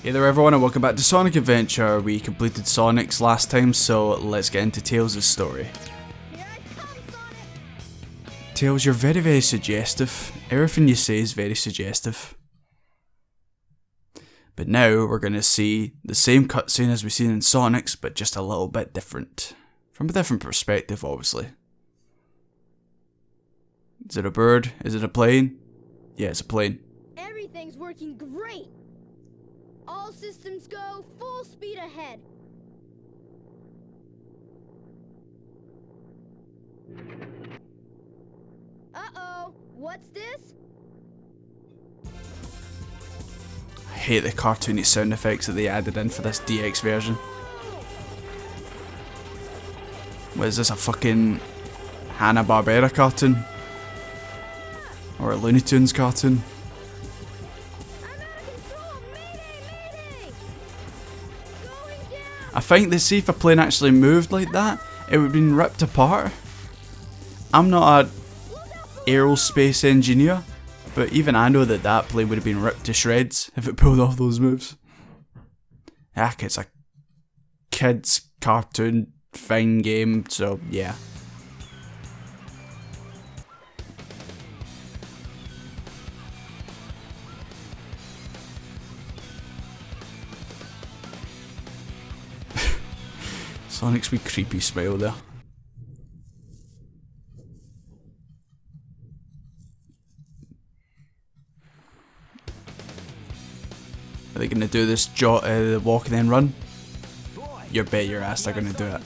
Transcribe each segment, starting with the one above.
Hey there everyone and welcome back to Sonic Adventure. We completed Sonic's last time, so let's get into Tails' story. Here I come, Sonic! Tails, you're very suggestive. Everything you say is very suggestive. But now we're going to see the same cutscene as we've seen in Sonic's, but just a little bit different. From a different perspective, obviously. Is it a bird? Is it a plane? Yeah, it's a plane. Everything's working great! All systems go, full speed ahead. Uh-oh, what's this? I hate the cartoony sound effects that they added in for this DX version. What is this, a fucking Hanna-Barbera cartoon? Or a Looney Tunes cartoon? I think they see if a plane actually moved like that, it would have been ripped apart. I'm not an aerospace engineer, but even I know that that plane would have been ripped to shreds if it pulled off those moves. Heck, it's a kids cartoon thing game, so yeah. Sonic's wee creepy smile there. Are they gonna do this walk and then run? You bet your ass they're gonna do it.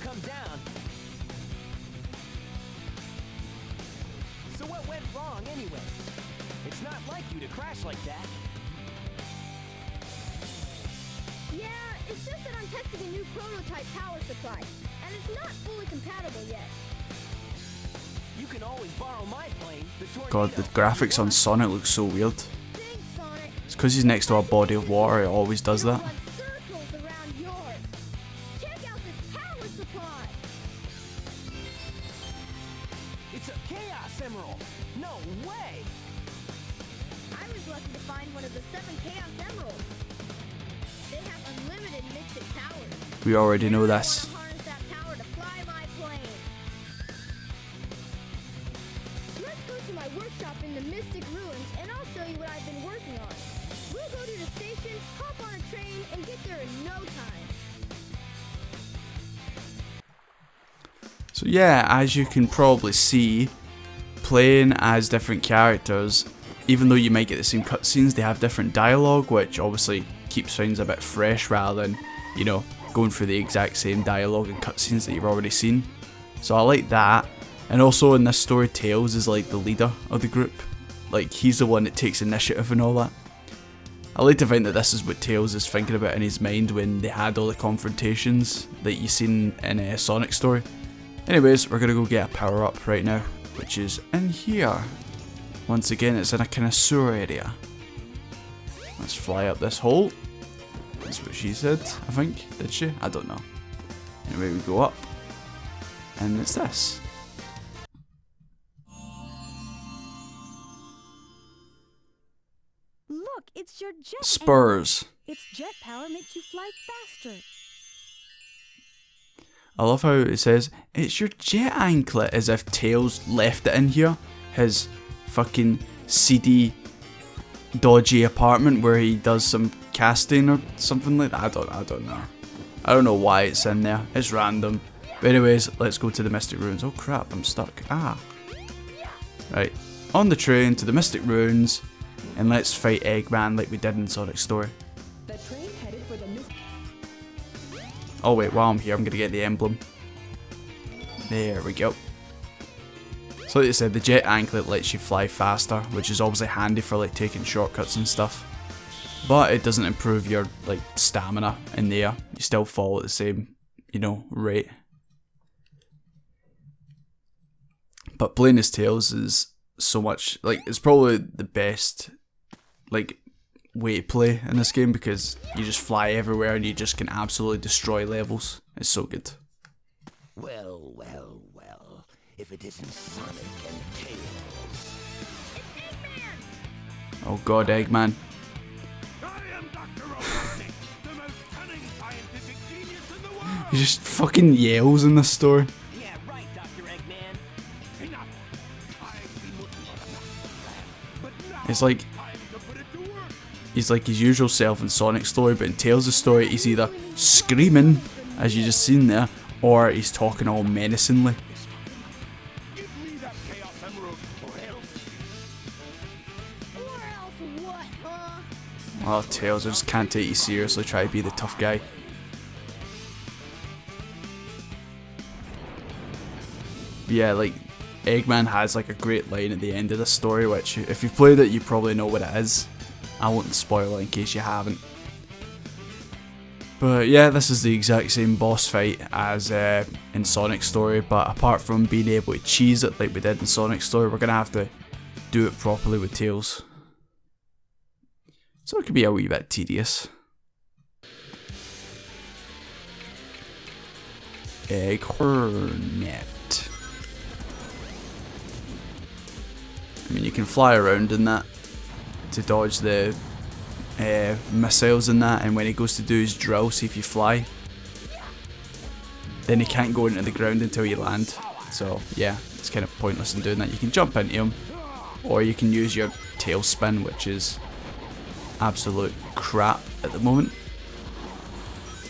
So what went wrong anyway? It's not like you to crash like that. Yeah, it's just that I'm testing a new prototype power supply, and it's not fully compatible yet. You can always borrow my plane, the Tornado. God, the graphics on Sonic look so weird. Thanks, Sonic. It's because he's next to a body of water, it always does that. Run circles around yours. Check out this power supply. It's a Chaos Emerald. No way. I was lucky to find one of the 7 Chaos Emeralds. They have unlimited mystic powers. We already know I this. wanna harness that power to fly my plane. Let's go to my workshop in the Mystic Ruins, and I'll show you what I've been working on. We'll go to the station, hop on a train, and get there in no time. So yeah, as you can probably see, playing as different characters, even though you might get the same cutscenes, they have different dialogue, which obviously keeps things a bit fresh rather than, you know, going through the exact same dialogue and cutscenes that you've already seen. So I like that. And also in this story, Tails is like the leader of the group. Like, he's the one that takes initiative and all that. I like to think that this is what Tails is thinking about in his mind when they had all the confrontations that you've seen in a Sonic story. Anyways, we're going to go get a power up right now, which is in here. Once again, it's in a kind of sewer area. Let's fly up this hole. That's what she said, I think. Did she? I don't know. Anyway, we go up. And it's this. Look, it's your jet. Spurs. Its jet power makes you fly faster. I love how it says, it's your jet anklet, as if Tails left it in here. His fucking seedy, dodgy apartment where he does some casting or something like that. I don't know. I don't know why it's in there. It's random. But anyways, let's go to the Mystic Ruins. Oh crap, I'm stuck. Ah. Right. On the train to the Mystic Ruins, and let's fight Eggman like we did in Sonic's story. The train headed for the Oh wait, while I'm here, I'm gonna get the emblem. There we go. So like I said, the jet anklet lets you fly faster, which is obviously handy for like taking shortcuts and stuff. But it doesn't improve your like stamina in the air. You still fall at the same, you know, rate. But playing as Tails is so much, like, it's probably the best like way to play in this game because you just fly everywhere and you just can absolutely destroy levels. It's so good. Well. If it isn't Sonic and Tails. It's Eggman! Oh god, Eggman. I am Doctor Robotnik. He just fucking yells in this story. Yeah, right, Dr. Eggman. Enough. I've been looking for a master plan, but now It's like time to put it to work. he's like his usual self in Sonic's story, but in Tails' story he's either screaming, as you just seen there, or he's talking all menacingly. Give me that Chaos Emerald, or else. Or else what, huh? Oh, Tails, I just can't take you seriously, try to be the tough guy. But yeah, like, Eggman has like a great line at the end of the story, which if you've played it you probably know what it is. I won't spoil it in case you haven't. But yeah, this is the exact same boss fight as in Sonic's story, but apart from being able to cheese it like we did in Sonic's story, we're going to have to do it properly with Tails. So it could be a wee bit tedious. Egg Hornet. I mean, you can fly around in that to dodge the missiles in that, and when he goes to do his drill, see if you fly, then he can't go into the ground until you land. So yeah, it's kind of pointless in doing that. You can jump into him, or you can use your tail spin, which is absolute crap at the moment,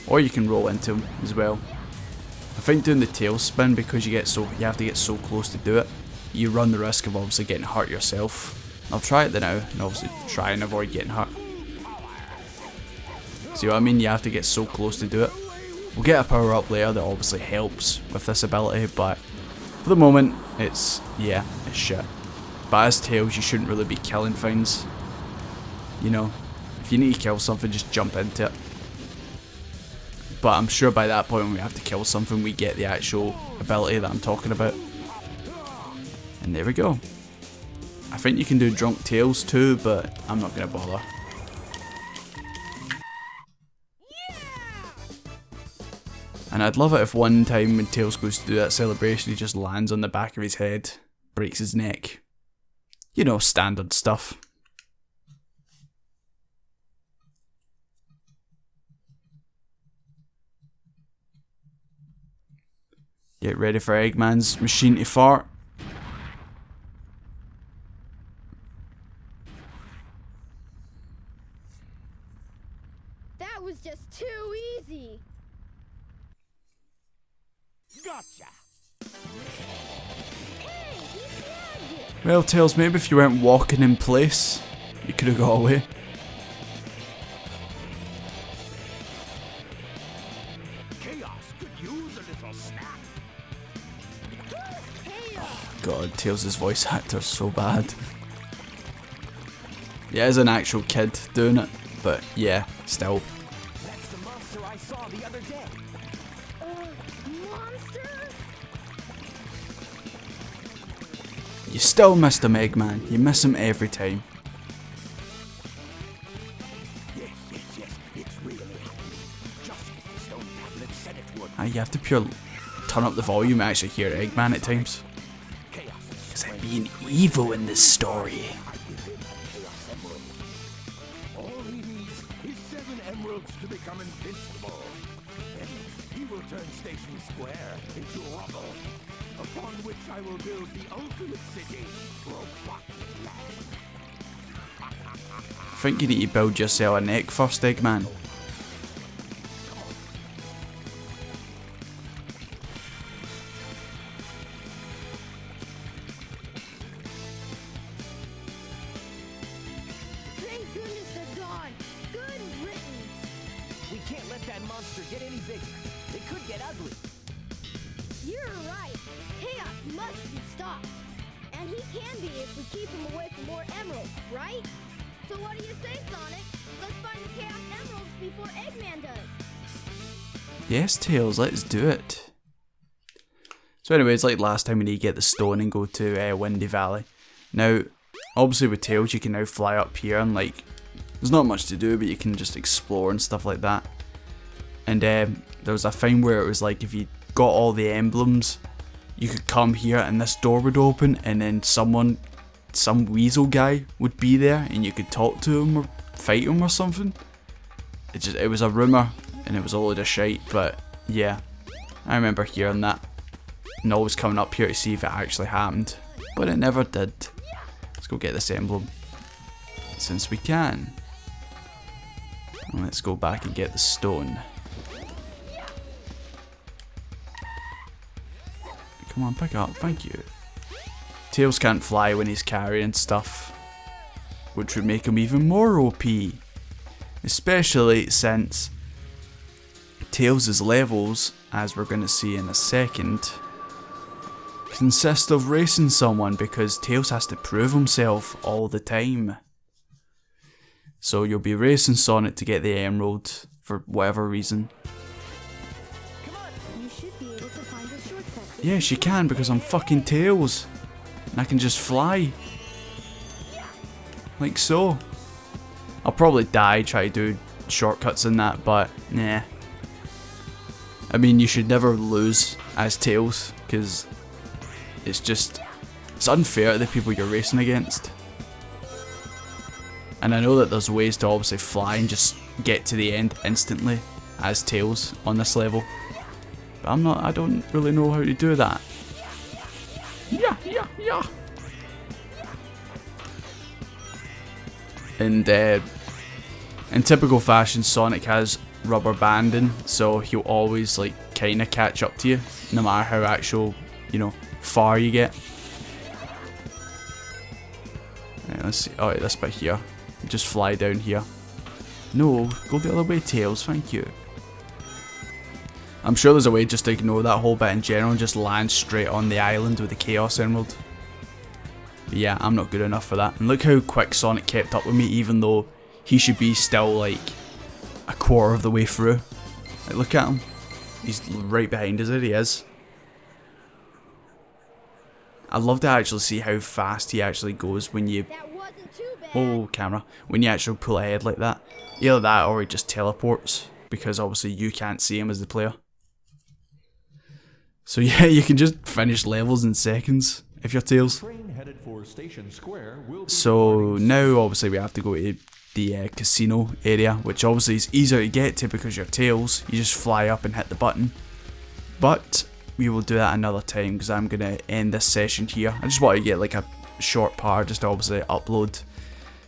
or you can roll into him as well. I think doing the tail spin, because you have to get so close to do it, you run the risk of obviously getting hurt yourself. I'll try it now, and obviously try and avoid getting hurt. See what I mean? You have to get so close to do it. We'll get a power up later that obviously helps with this ability, but for the moment, it's shit. But as Tails, you shouldn't really be killing things. You know, if you need to kill something, just jump into it. But I'm sure by that point when we have to kill something, we get the actual ability that I'm talking about. And there we go. I think you can do Drunk Tails too, but I'm not going to bother. And I'd love it if one time when Tails goes to do that celebration, he just lands on the back of his head, breaks his neck. You know, standard stuff. Get ready for Eggman's machine to fart. That was just too easy. Gotcha. Hey, he snagged it. Well, Tails, maybe if you weren't walking in place, you could have got away. Chaos could use a little snack. God, Tails' voice actor's so bad. Yeah, as an actual kid doing it, but yeah, still. That's the monster I saw the other day. Monster? You still missed him, Eggman. You miss him every time. Yes, it's really happening. Just as the stone tablet said it would. You have to turn up the volume and actually hear Eggman at times. Chaos. Because I'm being evil in this story. All he needs is 7 emeralds to become invincible. Then he will turn Station Square into rubble, upon which I will build the ultimate city, Robotnik. I think you need to build yourself a neck first, Eggman. Thank goodness they're gone. Good riddance. We can't let that monster get any bigger. It could get ugly. You're right. Chaos must be stopped. And he can be if we keep him away from more emeralds, right? So what do you say, Sonic? Let's find the Chaos Emeralds before Eggman does. Yes, Tails, let's do it. So anyways, like last time, we need to get the stone and go to Windy Valley. Now, obviously with Tails, you can now fly up here and like, there's not much to do, but you can just explore and stuff like that. And there was a thing where it was like, if you got all the emblems, you could come here and this door would open, and then some weasel guy would be there, and you could talk to him or fight him or something. It was a rumour, and it was a load of shite, but yeah, I remember hearing that and always coming up here to see if it actually happened, but it never did. Let's go get this emblem since we can. And let's go back and get the stone. Come on, pick up, thank you. Tails can't fly when he's carrying stuff, which would make him even more OP. Especially since Tails' levels, as we're going to see in a second, consist of racing someone because Tails has to prove himself all the time. So you'll be racing Sonic to get the emerald for whatever reason. You should be able to find a shortcut. Yes, you can because I'm fucking Tails. And I can just fly. Like so. I'll probably die trying to do shortcuts in that, but nah. I mean, you should never lose as Tails, because it's unfair to the people you're racing against. And I know that there's ways to obviously fly and just get to the end instantly as Tails on this level. But I don't really know how to do that. Yeah. And in typical fashion, Sonic has rubber banding, so he'll always like kinda catch up to you, no matter how actual, far you get. Right, let's see. Alright, this bit here. Just fly down here. No, go the other way, Tails, thank you. I'm sure there's a way just to ignore that whole bit in general and just land straight on the island with the Chaos Emerald. But yeah, I'm not good enough for that. And look how quick Sonic kept up with me, even though he should be still like a quarter of the way through. Like, look at him. He's right behind us, there he is. I'd love to actually see how fast he actually goes when you... That wasn't too bad. Oh, camera. When you actually pull ahead like that. Either that or he just teleports, because obviously you can't see him as the player. So yeah, you can just finish levels in seconds if you're Tails. So now obviously we have to go to the casino area, which obviously is easier to get to because you're Tails. You just fly up and hit the button. But we will do that another time because I'm going to end this session here. I just want to get like a short part just to obviously upload.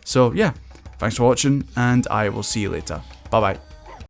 So yeah, thanks for watching and I will see you later. Bye bye.